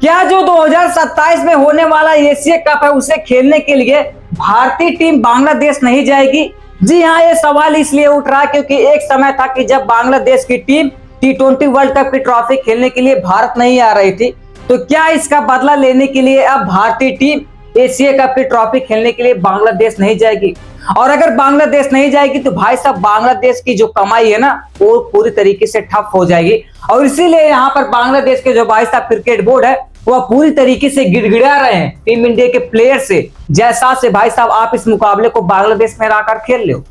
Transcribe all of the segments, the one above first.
क्या जो 2027 में होने वाला एशिया कप है उसे खेलने के लिए भारतीय टीम बांग्लादेश नहीं जाएगी? जी हाँ, ये सवाल इसलिए उठ रहा है क्योंकि एक समय था कि जब बांग्लादेश की टीम T20 वर्ल्ड कप की ट्रॉफी खेलने के लिए भारत नहीं आ रही थी। तो क्या इसका बदला लेने के लिए अब भारतीय टीम एशिया कप की ट्रॉफी खेलने के लिए बांग्लादेश नहीं जाएगी? और अगर बांग्लादेश नहीं जाएगी तो भाई साहब बांग्लादेश की जो कमाई है ना वो पूरी तरीके से ठप हो जाएगी। और इसीलिए यहाँ पर बांग्लादेश के जो भाई साहब क्रिकेट बोर्ड है वह पूरी तरीके से गिड़गिड़ा रहे हैं टीम इंडिया के प्लेयर से, जैसा से भाई साहब आप इस मुकाबले को बांग्लादेश में रहकर खेल लो।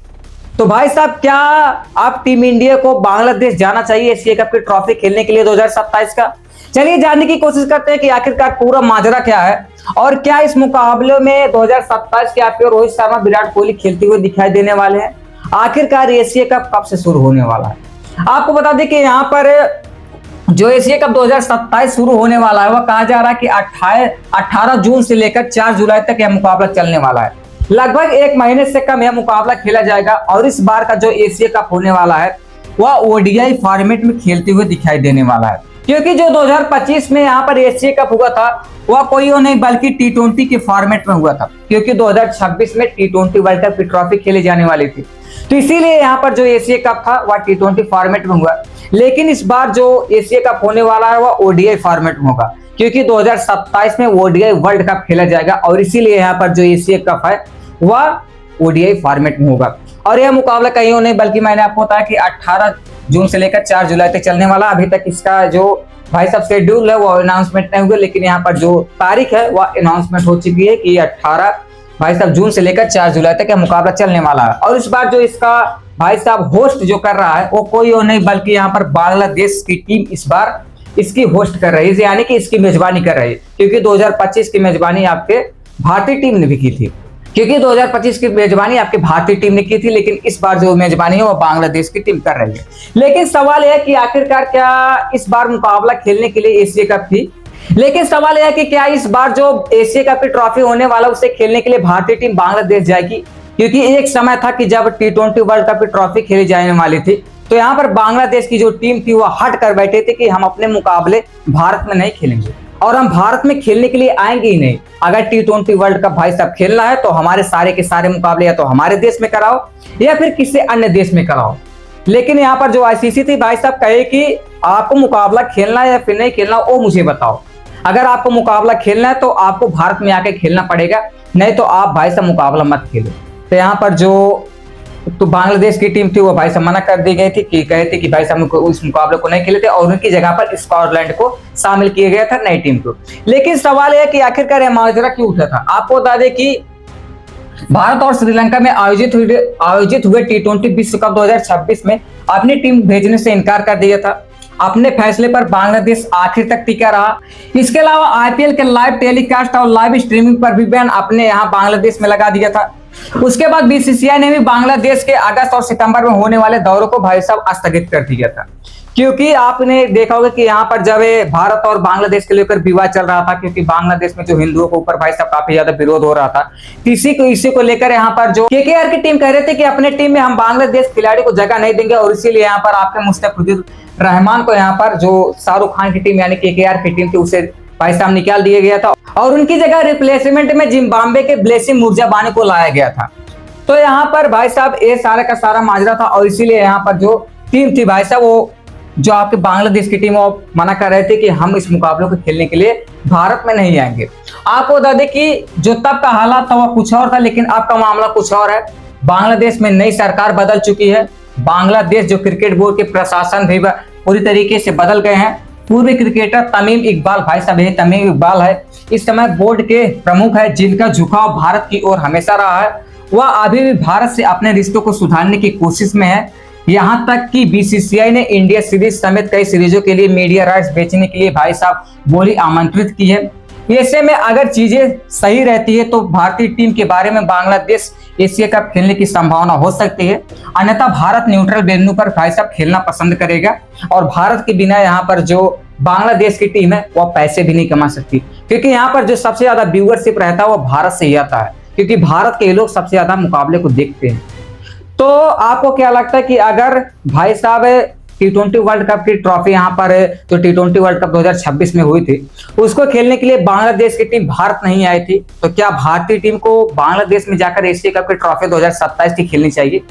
तो भाई साहब क्या आप टीम इंडिया को बांग्लादेश जाना चाहिए एशिया कप की ट्रॉफी खेलने के लिए 2027 का? चलिए जानने की कोशिश करते हैं कि आखिरकार पूरा माजरा क्या है और क्या इस मुकाबले में 2027 के आपके रोहित शर्मा विराट कोहली खेलते हुए दिखाई देने वाले हैं। आखिरकार एशिया कप कब से शुरू होने वाला है? आपको बता दें कि यहाँ पर जो एशिया कप 2027 शुरू होने वाला है वह कहा जा रहा है कि 18 जून से लेकर 4 जुलाई तक यह मुकाबला चलने वाला है। लगभग एक महीने से कम यह मुकाबला खेला जाएगा और इस बार का जो एशिया कप होने वाला है वह ओडीआई फॉर्मेट में खेलते हुए दिखाई देने वाला है, क्योंकि जो 2025 में यहाँ पर एशिया कप हुआ था वह कोई और नहीं बल्कि T20 के फॉर्मेट में हुआ था, क्योंकि 2026 में T20 वर्ल्ड कप की ट्रॉफी खेली जाने वाली थी। तो इसीलिए यहाँ पर जो एशिया कप था वह T20 फॉर्मेट में हुआ। लेकिन इस बार जो एशिया कप होने वाला है वह ओडीआई फॉर्मेट में होगा, क्योंकि 2027 में ओडीआई वर्ल्ड कप खेला जाएगा और इसीलिए यहाँ पर जो एशिया कप है वह ओडीआई फॉर्मेट में होगा। और यह मुकाबला कहीं और नहीं बल्कि मैंने आपको बताया कि 18 जून से लेकर 4 जुलाई तक चलने वाला। अभी तक इसका जो भाई साहब शेड्यूल है वो अनाउंसमेंट नहीं हुआ, लेकिन यहाँ पर जो तारीख है वह अनाउंसमेंट हो चुकी है कि 18 भाई साहब जून से लेकर 4 जुलाई तक यह मुकाबला चलने वाला है। और इस बार जो इसका भाई साहब होस्ट जो कर रहा है वो कोई और नहीं बल्कि यहाँ पर बांग्लादेश की टीम इस बार इसकी होस्ट कर रही है, यानी कि इसकी मेजबानी कर रही है, क्योंकि 2025 की मेजबानी आपके भारतीय टीम ने भी की थी, क्योंकि 2025 की मेजबानी आपकी भारतीय टीम ने की थी, लेकिन इस बार जो मेजबानी है वो बांग्लादेश की टीम कर रही है। लेकिन सवाल यह है कि आखिरकार क्या इस बार मुकाबला खेलने के लिए एशिया कप थी? लेकिन सवाल यह है कि क्या इस बार जो एशिया कप की ट्रॉफी होने वाला उसे खेलने के लिए भारतीय टीम बांग्लादेश जाएगी? क्योंकि एक समय था कि जब T20 वर्ल्ड कप की ट्रॉफी खेली जाने वाली थी तो यहाँ पर बांग्लादेश की जो टीम थी वह हट कर बैठे थे कि हम अपने मुकाबले भारत में नहीं खेलेंगे और हम भारत में खेलने के लिए आएंगे ही नहीं। अगर T20 वर्ल्ड कप भाई साहब खेलना है तो हमारे सारे के सारे मुकाबले या तो हमारे देश में कराओ या फिर किसी अन्य देश में कराओ। लेकिन यहाँ पर जो आईसीसी थी भाई साहब कहे कि आपको मुकाबला खेलना है या फिर नहीं खेलना वो मुझे बताओ। अगर आपको मुकाबला खेलना है तो आपको भारत में आके खेलना पड़ेगा, नहीं तो आप भाई साहब मुकाबला मत खेलो। तो यहाँ पर जो बांग्लादेश की टीम थी वो भाई साहब मना कर दी गई थी कि कहे थे कि भाई साहब उस मुकाबले को नहीं खेले थे और उनकी जगह पर स्कॉटलैंड को शामिल किया गया था नई टीम को। लेकिन सवाल यह कि आखिरकार यह माजरा क्यों उठा था? आपको बता दें कि भारत और श्रीलंका में आयोजित हुए T20 विश्व कप 2026 में अपनी टीम भेजने से इनकार कर दिया था। अपने फैसले पर बांग्लादेश आखिर तक टिका रहा। इसके अलावा आईपीएल के लाइव टेलीकास्ट और लाइव स्ट्रीमिंग पर भी बैन अपने यहाँ बांग्लादेश में लगा दिया था। उसके बाद बीसीसीआई ने भी बांग्लादेश के अगस्त और सितंबर में होने वाले दौरों को भाई साहब स्थगित कर दिया था, क्योंकि आपने देखा होगा कि यहाँ पर जब भारत और बांग्लादेश के लेकर विवाद चल रहा था, क्योंकि बांग्लादेश में जो हिंदुओं के ऊपर भाई साहब काफी ज्यादा विरोध हो रहा था, इसी को लेकर यहाँ पर जो केकेआर की टीम कह रहे थे कि अपने टीम में हम बांग्लादेश खिलाड़ी को जगह नहीं देंगे और इसीलिए यहाँ पर आपके मुस्तफिजुर रहमान को यहाँ पर जो शाहरुख खान की टीम यानी केकेआर की टीम थी उसे भाई साहब निकाल दिया गया था और उनकी जगह रिप्लेसमेंट में जिम्बाब्वे के ब्लेसिंग मुर्जाबानी को लाया गया था। तो यहाँ पर भाई साहब ये सारा का सारा माजरा था और इसीलिए यहाँ पर जो टीम थी भाई साहब वो जो आपके बांग्लादेश की टीम वो मना कर रहे थे कि हम इस मुकाबले को खेलने के लिए भारत में नहीं आएंगे। आपको बता दें कि जो तब का हालात था वह कुछ और था, लेकिन अब का मामला कुछ और है। बांग्लादेश में नई सरकार बदल चुकी है। बांग्लादेश जो क्रिकेट बोर्ड के प्रशासन भी पूरी तरीके से बदल गए हैं। पूर्व क्रिकेटर तमीम इकबाल भाई साहब ये तमीम इकबाल है इस समय बोर्ड के प्रमुख है, जिनका झुकाव भारत की ओर हमेशा रहा है। वह अभी भी भारत से अपने रिश्तों को सुधारने की कोशिश में है। यहाँ तक कि बीसीसीआई ने इंडिया सीरीज समेत कई सीरीजों के लिए मीडिया राइट्स बेचने के लिए भाई साहब बोली आमंत्रित की है। ऐसे में अगर चीजें सही रहती है तो भारतीय टीम के बारे में बांग्लादेश एशिया कप खेलने की संभावना हो सकती है, अन्यथा भारत न्यूट्रल वेन्यू पर भाई साहब खेलना पसंद करेगा और भारत के बिना यहाँ पर जो बांग्लादेश की टीम है वह पैसे भी नहीं कमा सकती, क्योंकि यहाँ पर जो सबसे ज्यादा व्यूअरशिप रहता है वो भारत से ही आता है, क्योंकि भारत के लोग सबसे ज्यादा मुकाबले को देखते हैं। तो आपको क्या लगता है कि अगर भाई साहब T20 वर्ल्ड कप की ट्रॉफी यहाँ पर जो T20 वर्ल्ड कप 2026 में हुई थी उसको खेलने के लिए बांग्लादेश की टीम भारत नहीं आई थी। तो क्या भारतीय टीम को बांग्लादेश में जाकर एशिया कप की ट्रॉफी 2027 की खेलनी चाहिए?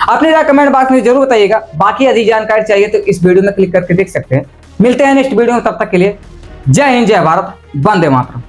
अपनी राय कमेंट बॉक्स में जरूर बताइएगा। बाकी अधिक जानकारी चाहिए तो इस वीडियो में क्लिक करके देख सकते हैं। मिलते हैं नेक्स्ट वीडियो में, तब तक के लिए जय हिंद, जय भारत, वंदे मातरम।